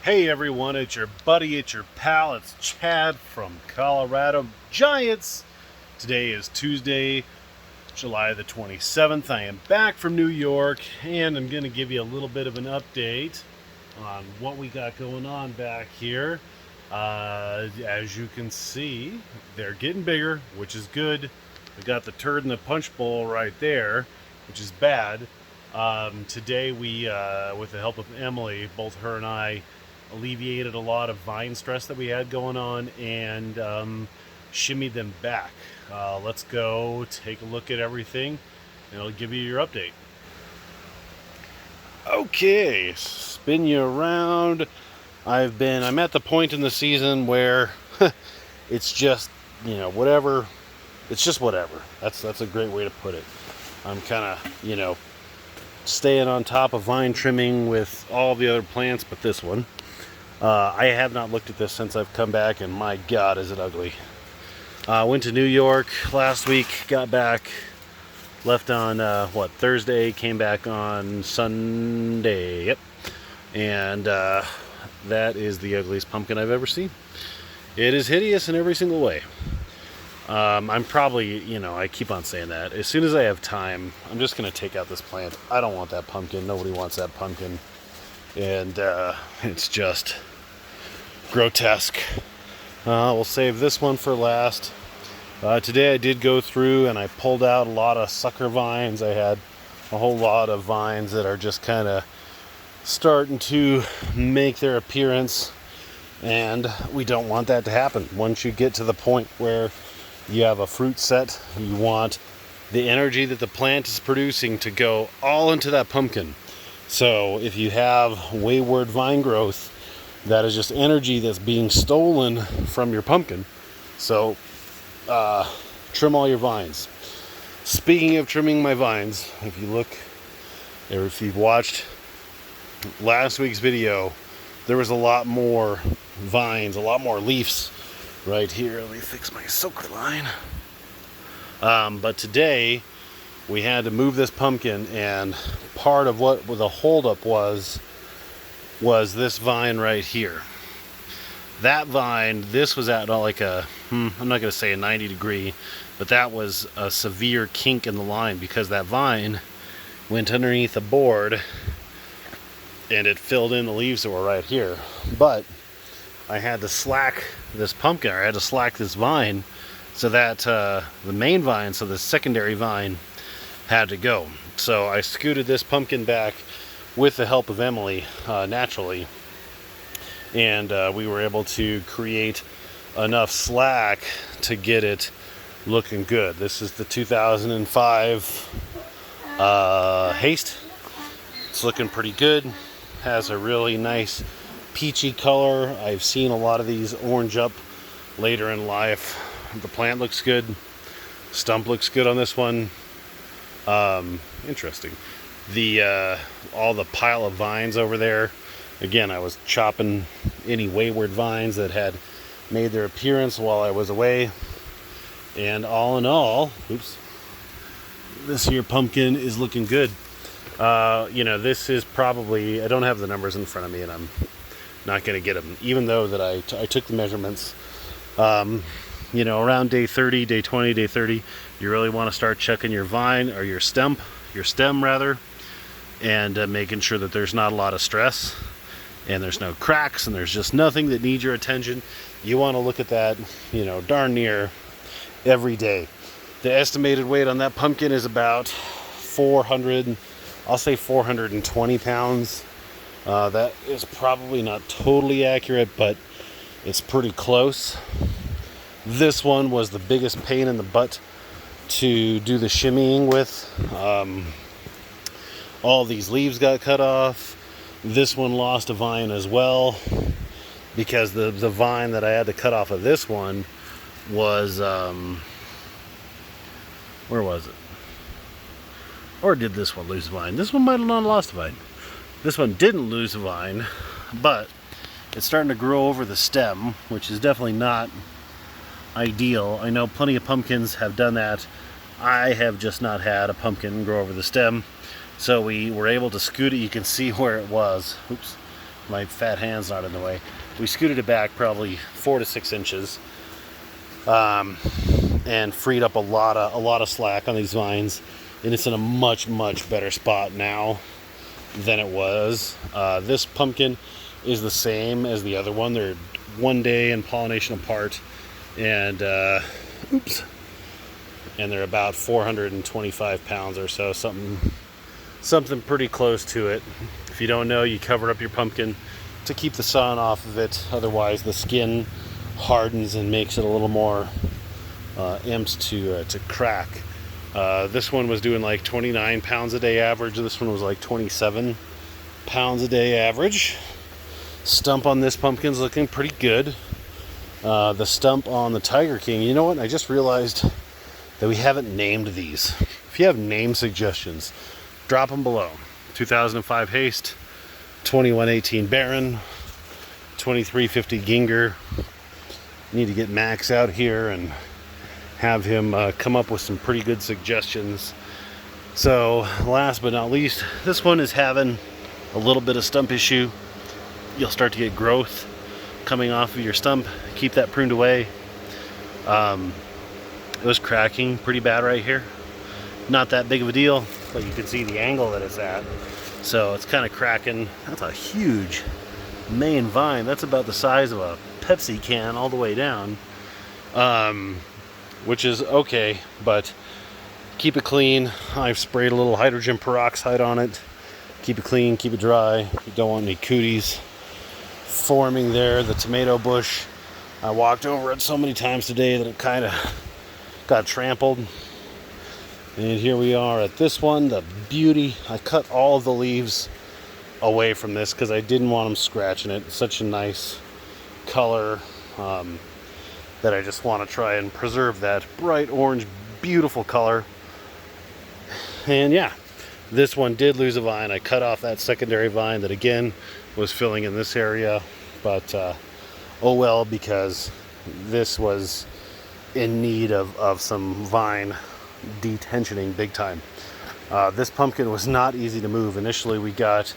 Hey everyone, it's your buddy, it's your pal, it's Chad from Colorado Giants. Today is Tuesday, July the 27th. I am back from New York and I'm going to give you a little bit of an update on what we got going on back here. As you can see, they're getting bigger, which is good. We got the turd in the punch bowl right there, which is bad. Today we, with the help of Emily, both her and I, alleviated a lot of vine stress that we had going on and shimmied them back. Let's go take a look at everything and I'll give you your update. Okay, spin you around. I'm at the point in the season where it's just, whatever. It's just whatever. That's a great way to put it. I'm kind of, staying on top of vine trimming with all the other plants but this one. I have not looked at this since I've come back, and my God, is it ugly. Went to New York last week, got back, left on, Thursday, came back on Sunday, yep. And that is the ugliest pumpkin I've ever seen. It is hideous in every single way. I'm probably, I keep on saying that. As soon as I have time, I'm just going to take out this plant. I don't want that pumpkin. Nobody wants that pumpkin. And it's just grotesque. We'll save this one for last. Today I did go through and I pulled out a lot of sucker vines. I had a whole lot of vines that are just kind of starting to make their appearance, and we don't want that to happen. Once you get to the point where you have a fruit set, you want the energy that the plant is producing to go all into that pumpkin. So if you have wayward vine growth, that is just energy that's being stolen from your pumpkin. So trim all your vines. Speaking of trimming my vines, if you look, or if you've watched last week's video, there was a lot more vines, a lot more leaves right here. Let me fix my soaker line. But today we had to move this pumpkin, and part of what the holdup was this vine right here. That vine, this was at like a, I'm not going to say a 90 degree, but that was a severe kink in the line because that vine went underneath the board and it filled in the leaves that were right here. But I had to slack this pumpkin, or I had to slack this vine so that the main vine, so the secondary vine, had to go. So I scooted this pumpkin back with the help of Emily, naturally, and we were able to create enough slack to get it looking good. This is the 2005 Haste. It's looking pretty good. Has a really nice peachy color. I've seen a lot of these orange up later in life. The plant looks good. Stump looks good on this one. Interesting. All the pile of vines over there. Again, I was chopping any wayward vines that had made their appearance while I was away. And all in all, this here pumpkin is looking good. This is probably, I don't have the numbers in front of me and I'm not going to get them, even though that I took the measurements. Around day 30, day 20, day 30, you really want to start checking your vine, or your stem rather, and making sure that there's not a lot of stress and there's no cracks and there's just nothing that needs your attention. You want to look at that, darn near every day. The estimated weight on that pumpkin is about 420 pounds. That is probably not totally accurate, but it's pretty close. This one was the biggest pain in the butt to do the shimmying with. All these leaves got cut off. This one lost a vine as well, because the vine that I had to cut off of this one was, where was it? Or did this one lose a vine? This one might have not lost a vine. This one didn't lose a vine, but it's starting to grow over the stem, which is definitely not ideal. I know plenty of pumpkins have done that. I have just not had a pumpkin grow over the stem. So we were able to scoot it. You can see where it was. my fat hand's not in the way. We scooted it back probably 4 to 6 inches, and freed up a lot of slack on these vines, and it's in a much better spot now than it was. This pumpkin is the same as the other one. They're 1 day in pollination apart, and and they're about 425 pounds or so, something pretty close to it. If you don't know, you cover up your pumpkin to keep the sun off of it, otherwise the skin hardens and makes it a little more amped to crack. This one was doing like 29 pounds a day average. This one was like 27 pounds a day average. Stump on this pumpkin's looking pretty good. The stump on the Tiger King, you know what? I just realized that we haven't named these. If you have name suggestions, drop them below. 2005 Haste, 2118 Baron, 2350 Ginger. Need to get Max out here and have him come up with some pretty good suggestions. So last but not least, this one is having a little bit of stump issue. You'll start to get growth coming off of your stump. Keep that pruned away. It was cracking pretty bad right here. Not that big of a deal, but you can see the angle that it's at. So it's kind of cracking. That's a huge main vine. That's about the size of a Pepsi can all the way down, which is okay, but keep it clean. I've sprayed a little hydrogen peroxide on it. Keep it clean, keep it dry. You don't want any cooties forming there. The tomato bush, I walked over it so many times today that it kind of got trampled. And here we are at this one, the beauty. I cut all of the leaves away from this because I didn't want them scratching it. It's such a nice color that I just want to try and preserve that bright orange, beautiful color. And yeah, this one did lose a vine. I cut off that secondary vine that again was filling in this area, but oh well, because this was in need of some vine detensioning big time. This pumpkin was not easy to move. Initially we got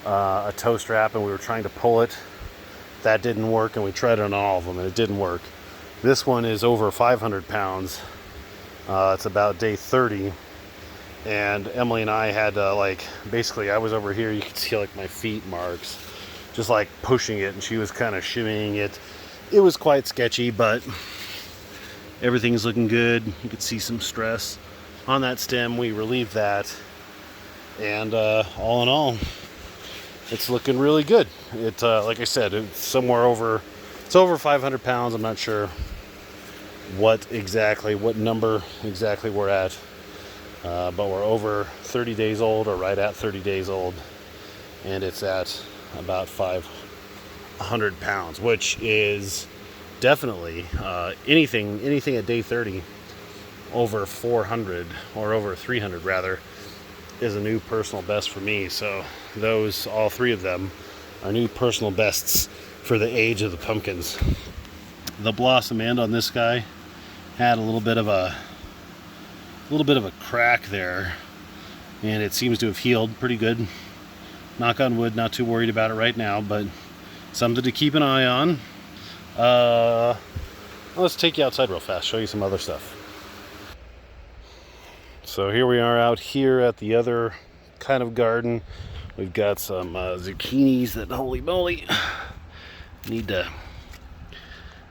a toe strap and we were trying to pull it. That didn't work, and we tried it on all of them and it didn't work. This one is over 500 pounds. It's about day 30, and Emily and I had to basically I was over here, you could see like my feet marks, just like pushing it, and she was kind of shimmying it. It was quite sketchy, but everything's looking good. You could see some stress on that stem. We relieved that, and all in all, it's looking really good. It like I said, it's over 500 pounds. I'm not sure what number exactly we're at, but we're over 30 days old, or right at 30 days old, and it's at about 500 pounds, which is definitely anything at day 30 over 400, or over 300 rather, is a new personal best for me. So all three of them are new personal bests for the age of the pumpkins. The blossom end on this guy had a little bit of a crack there, and it seems to have healed pretty good. Knock on wood, not too worried about it right now, but something to keep an eye on. Let's take you outside real fast, show you some other stuff. So here we are out here at the other kind of garden. We've got some zucchinis that, holy moly, need to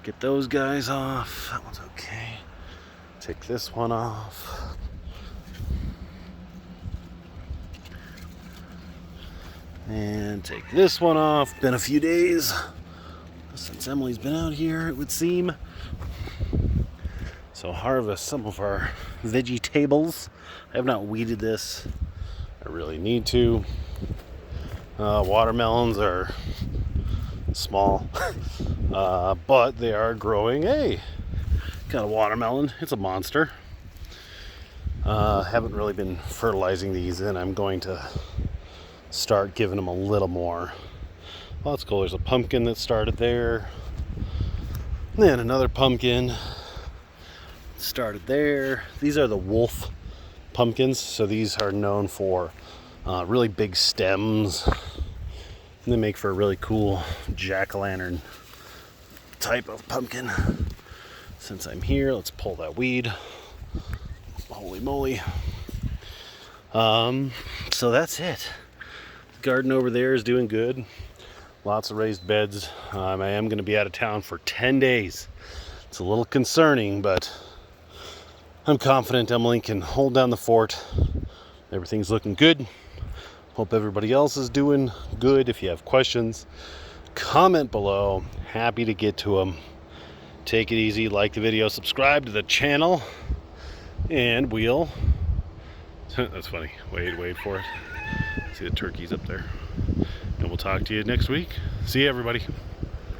get those guys off. That one's okay. Take this one off. And take this one off. Been a few days since Emily's been out here, it would seem. So harvest some of our vegetables. I have not weeded this. I really need to. Watermelons are small, but they are growing. Hey, got a watermelon. It's a monster. Haven't really been fertilizing these, and I'm going to start giving them a little more. Well, that's cool. There's a pumpkin that started there. And then another pumpkin started there. These are the wolf pumpkins, so these are known for really big stems they make for a really cool jack-o'-lantern type of pumpkin. Since I'm here, let's pull that weed. Holy moly. So that's it. The garden over there is doing good. Lots of raised beds. I am going to be out of town for 10 days. It's a little concerning, but I'm confident Emily can hold down the fort. Everything's looking good. Hope everybody else is doing good. If you have questions, comment below. Happy to get to them. Take it easy, like the video, subscribe to the channel, and we'll... That's funny. Wait for it. See the turkeys up there. And we'll talk to you next week. See you, everybody.